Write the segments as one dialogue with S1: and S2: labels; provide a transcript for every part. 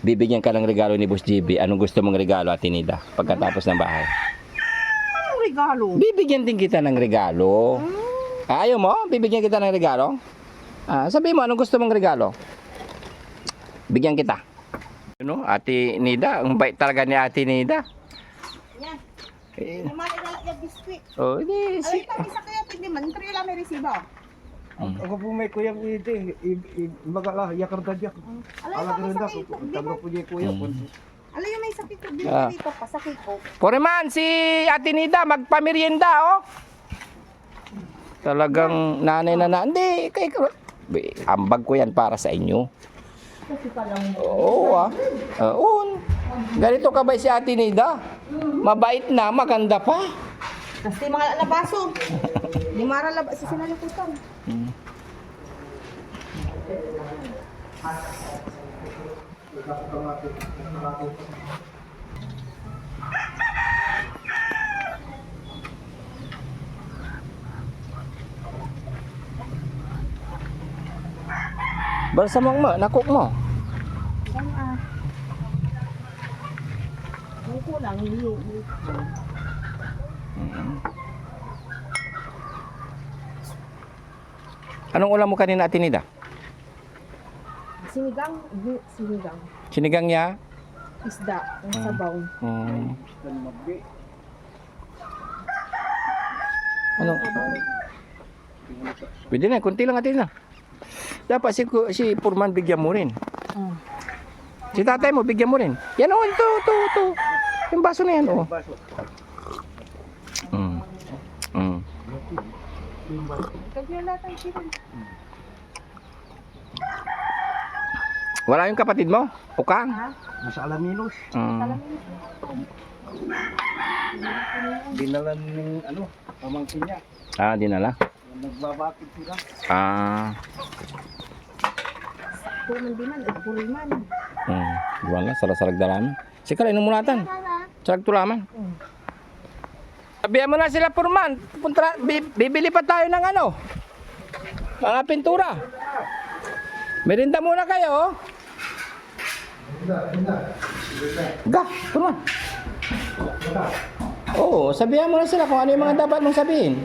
S1: Bibigyan ka ng regalo ni Boss JB. Anong gusto mong regalo, Ate Nida? Pagkatapos ng bahay.
S2: Anong regalo?
S1: Bibigyan din kita ng regalo. Ayaw mo? Bibigyan kita ng regalo? Sabihin mo, anong gusto mong regalo? Bigyan kita. Ano, Ate Nida, ang bait talaga ni Ate Nida.
S2: Yan.
S1: Eh,
S2: Naman ilalagyan biskwit.
S1: oh, hindi.
S2: Ay, kami sa kaya, hindi man. Pero lang may resibo.
S3: Ako po may kuyang ite, magala yakarda diak.
S2: Alam
S3: Ala
S2: mo,
S3: ganda
S2: may
S3: ko,
S2: sakit ko. Di
S3: tama
S2: ba?
S3: po niya kuya po.
S2: Alam yung may sakit ko. Di
S1: Ah.
S2: ba dito pa, sakit ko.
S1: Poreman, si Ate Nida, magpamerienda, oh. Talagang nanay na. Hindi, ambag ko yan para sa inyo. Oo, oo. Ganito ka ba si Ate Nida? Mabait na, maganda pa.
S2: Kasi mga labaso. Di mara labas sa sinaliputan.
S1: Balsa mo, nakuk mo.
S2: Yan ah. Yung kulang, yung
S1: Anong ulam mo kanina, Ate Nida?
S2: sinigang, sinigang.
S1: Sinigang niya?
S2: Isda, ang sabaw.
S1: Ano? Pwede na, kunti lang Ate Nida. Dapat si Purman bigyan mo rin. Si tatay mo bigyan mo rin. Yan oh, ito. Yung baso na yan oh.
S2: Kagyalatan sila.
S1: Wala yung kapatid mo? Ukang?
S2: Ha?
S3: Nasa Alaminos, dinalan ng pamangkin niya.
S1: Dinala.
S3: Nagbabakit sila.
S2: Puman di man, puriman.
S1: Wala, sarag-sarag dalaman. Sige, inom mo natin. Sarag tulaman. Sabihan mo na sila, Purman. Bibili pa tayo ng mga pintura. Merinda muna kayo. Ga, Purman. Oo, sabihan mo na sila kung ano yung mga dapat mong sabihin.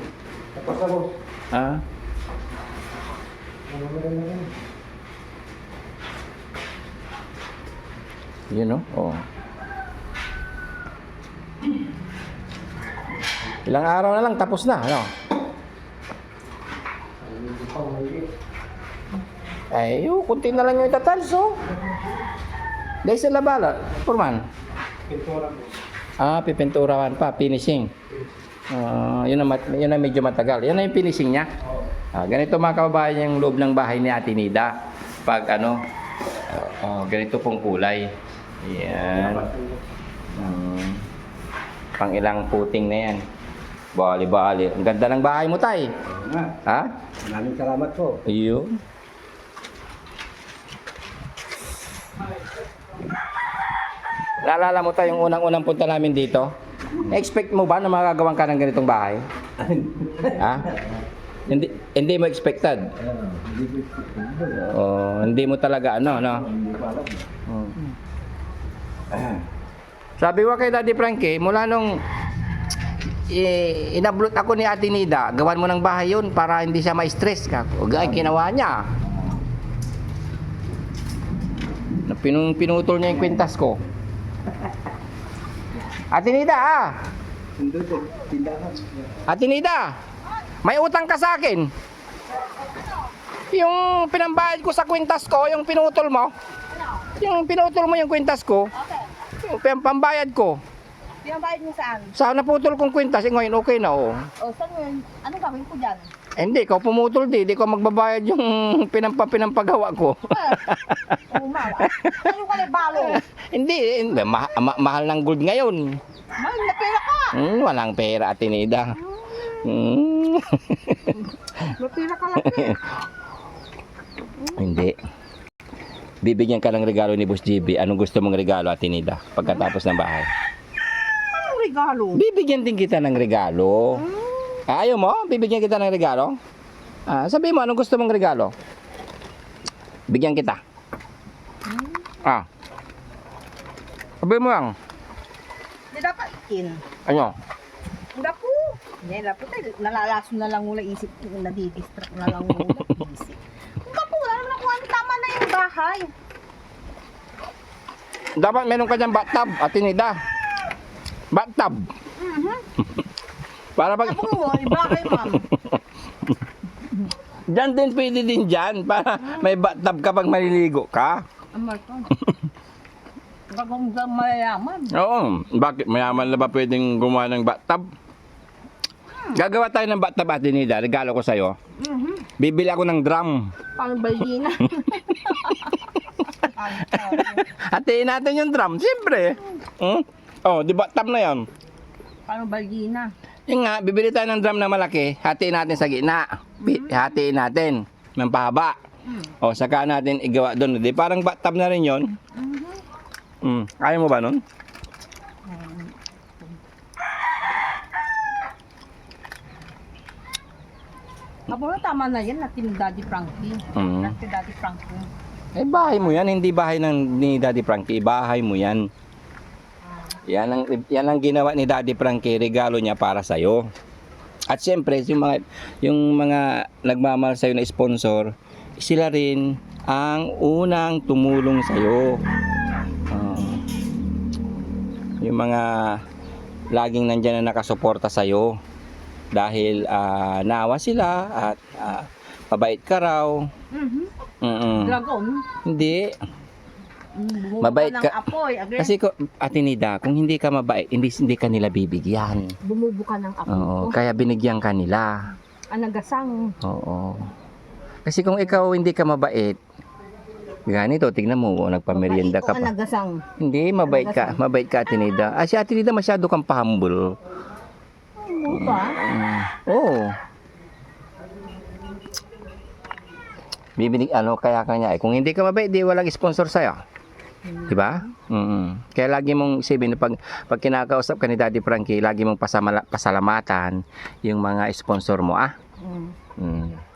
S1: Yun oh. Ilang araw na lang tapos na, ano? Ay, kunti na lang yung itatalso. Dahil sa labala, Purman.
S3: Pintura po.
S1: Pipinturahan pa, finishing. Yun ang medyo matagal. Yan na yung finishing niya. Ganito mga kababayan yung loob ng bahay ni Ate Nida. Pag ganito pong kulay. Yan. Pang ilang puting na yan. Bali. Ang ganda ng bahay mo, tay. Ha?
S3: Maraming salamat po.
S1: Ayun. Naalala mo tayo yung unang-unang punta namin dito? Expect mo ba na magagawan ka ng ganitong bahay? Ha? Hindi mo expected? Hindi mo talaga no? Sabi ko kay Daddy Frankie, mula nung inablot ako ni Ate Nida, gawan mo ng bahay yun para hindi siya ma-stress ka. Ay, ginawa niya. Pinutol niya yung kwintas ko. Ate Nida, Ate Nida, may utang ka sa akin. Yung pinambayad ko sa kwintas ko, yung pinutol mo. Yung pinutol mo yung kwintas ko. Yung pambayad ko.
S2: Pinabayad mo saan?
S1: Sa naputol kong kwintas, ngayon okay na oh.
S2: Saan yun? Anong gawin ko dyan?
S1: Hindi, ikaw pumutol di ko magbabayad yung pinampagawa ko.
S2: Ano ka na balo?
S1: Hindi, mahal ng gold ngayon.
S2: Mahal na pera ka!
S1: Walang pera, Ate Nida.
S2: May pera ka lang eh.
S1: Hindi. Bibigyan ka ng regalo ni Boss JB. Anong gusto mong regalo, Ate Nida? Pagkatapos ng bahay.
S2: Anong regalo?
S1: Bibigyan din kita ng regalo. Ayaw mo? Bibigyan kita ng regalo? Sabihin mo, anong gusto mong regalo? Bigyan kita. Sabi mo lang.
S2: Hindi dapat in.
S1: Ano?
S2: Hindi po. Hindi dapat nalalaso na lang mula isip ko. Nadidistract na lang mula isip. Hindi po. Wala naman ako. Tama na yung bahay.
S1: Dapat meron ka dyan bathtub, Ate Nida. Bathtub. Para pag...
S2: Ako mo, iba kayo, ma'am.
S1: Diyan din, pwede din dyan. Para may bathtub kapag maliligo ka.
S2: Amal ko. Bagong mayayaman.
S1: Oo. Bakit? Mayaman na ba pwedeng gumawa ng bathtub? Gagawa tayo ng bathtub, Ate Nida. Regalo ko sa'yo. Bibili ako ng drum.
S2: Pang balina.
S1: Hatiin natin yung drum. Siyempre. Oh, di bathtub na yan.
S2: Pang balina.
S1: Yung nga, bibili tayo ng drum na malaki. Hatiin natin sa gitna. Hatiin natin. Ng pahaba. O, saka natin igawa doon. Di parang bathtub na rin yun. Kaya mo ba nun?
S2: Abo na tama na yan natin Daddy Frankie. Natin Daddy Frankie.
S1: Eh, bahay mo yan. Hindi bahay ni Daddy Frankie. Bahay mo yan. Yan ang ginawa ni Daddy Frankie. Regalo niya para sa'yo. At siyempre, yung mga nagmamahal sa'yo na sponsor, sila rin ang unang tumulong sa'yo. Yung mga laging nandyan na nakasuporta sa'yo. Dahil naawa sila at mabait ka raw.
S2: Dragon.
S1: Hindi.
S2: Mabait
S1: Mabait ka.
S2: Apoy. Again.
S1: Kasi Ate Nida, kung hindi ka mabait, hindi ka nila bibigyan.
S2: Bumubuka ng apoy.
S1: Oo, kaya binigyan ka nila.
S2: Anagasang.
S1: Oo. Kasi kung ikaw hindi ka mabait, ganito, tignan mo, nagpamerienda ka pa.
S2: Anagasang.
S1: Hindi, mabait ka, Ate Nida. Si Ate Nida masyado kang pa-humble.
S2: Ano ba?
S1: Oo. Kaya kanya kung hindi ka mabait, di walang sponsor sa'yo. Diba? Kaya lagi mong isipin, pag kinakausap ka ni Daddy Frankie, lagi mong pasalamatan yung mga sponsor mo,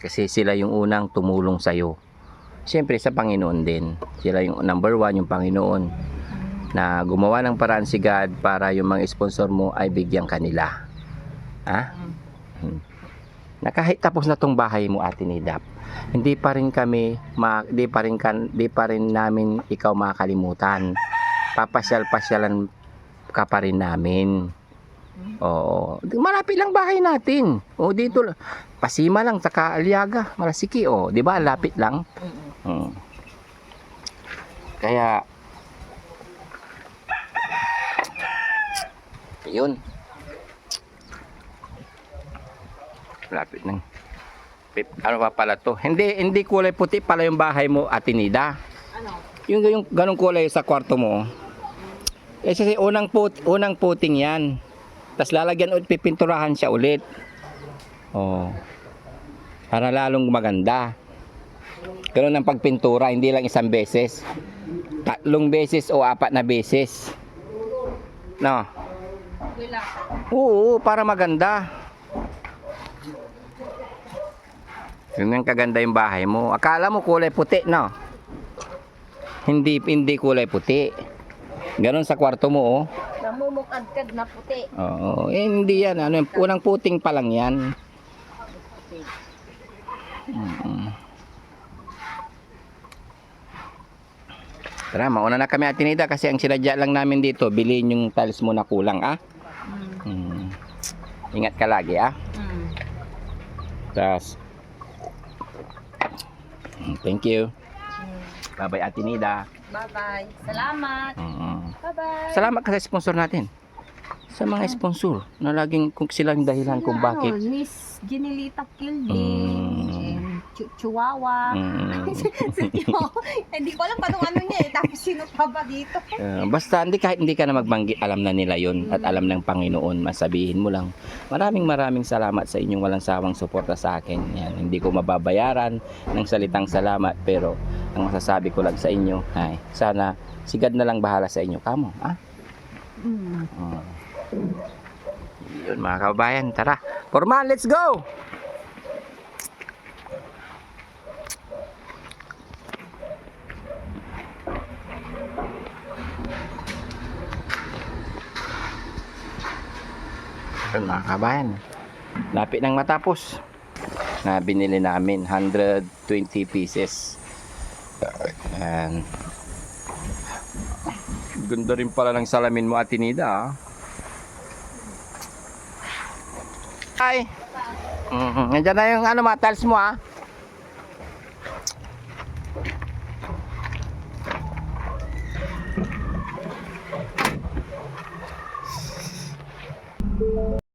S1: Kasi sila yung unang tumulong sa'yo. Siyempre sa Panginoon din. Sila yung number one, yung Panginoon. Na gumawa ng paraan si God para yung mga sponsor mo ay bigyan kanila. Na kahit tapos na tong bahay mo, Ate Nida, hindi pa rin namin ikaw makakalimutan. Papasyalan ka pa rin namin. Oo. Malapit lang bahay natin. O dito Pasima lang saka Aliaga, Malasiki, di ba? Lapit lang. Kaya yun. Lapit lang. Ano pa pala to? Hindi kulay puti pala yung bahay mo, Ate Nida.
S2: Ano?
S1: Yung ganong kulay sa kwarto mo. Kasi unang puting yan. Tapos lalagyan ulit, pipinturahan siya ulit. Para lalong maganda. Ganun ang pagpintura, hindi lang isang beses. 3 beses o 4 na beses. No?
S2: Wala.
S1: Oo, para maganda. Yun ang kaganda yung bahay mo. Akala mo kulay puti, no? Hindi kulay puti. Ganon sa kwarto mo,
S2: Namumukadkad na puti.
S1: Oo, hindi yan. Unang puting pa lang yan. Tara, mauna na kami, Ate Nida, kasi ang sinadya lang namin dito, bilhin yung tiles mo na kulang, Ingat ka lagi, Tapos, thank you. Bye-bye, Ate Nida.
S2: Bye-bye. Salamat. Bye-bye.
S1: Salamat ka sa sponsor natin. Sa mga sponsor na laging kung silang dahilan kung bakit.
S2: Miss Ginilita Kilding, Chihuahua. Hindi ko alam paano niya tapos sino pa ba dito?
S1: Basta kahit hindi ka na magbanggit, alam na nila yun at alam ng Panginoon. Masabihin mo lang, maraming salamat sa inyong walang sawang suporta sa akin. Yan, hindi ko mababayaran ng salitang salamat, pero ang masasabi ko lang sa inyo ay sana si God na lang bahala sa inyo. Kamo, Yun mga kababayan, tara. Forman, let's go! Ayun, mga kabayan. Lapit nang matapos. Na binili namin 120 pieces. Ayan. Ganda rin pala ng salamin mo, Ate Nida. Ah. Ay. Nandiyan na yung ano, tiles mo, ah.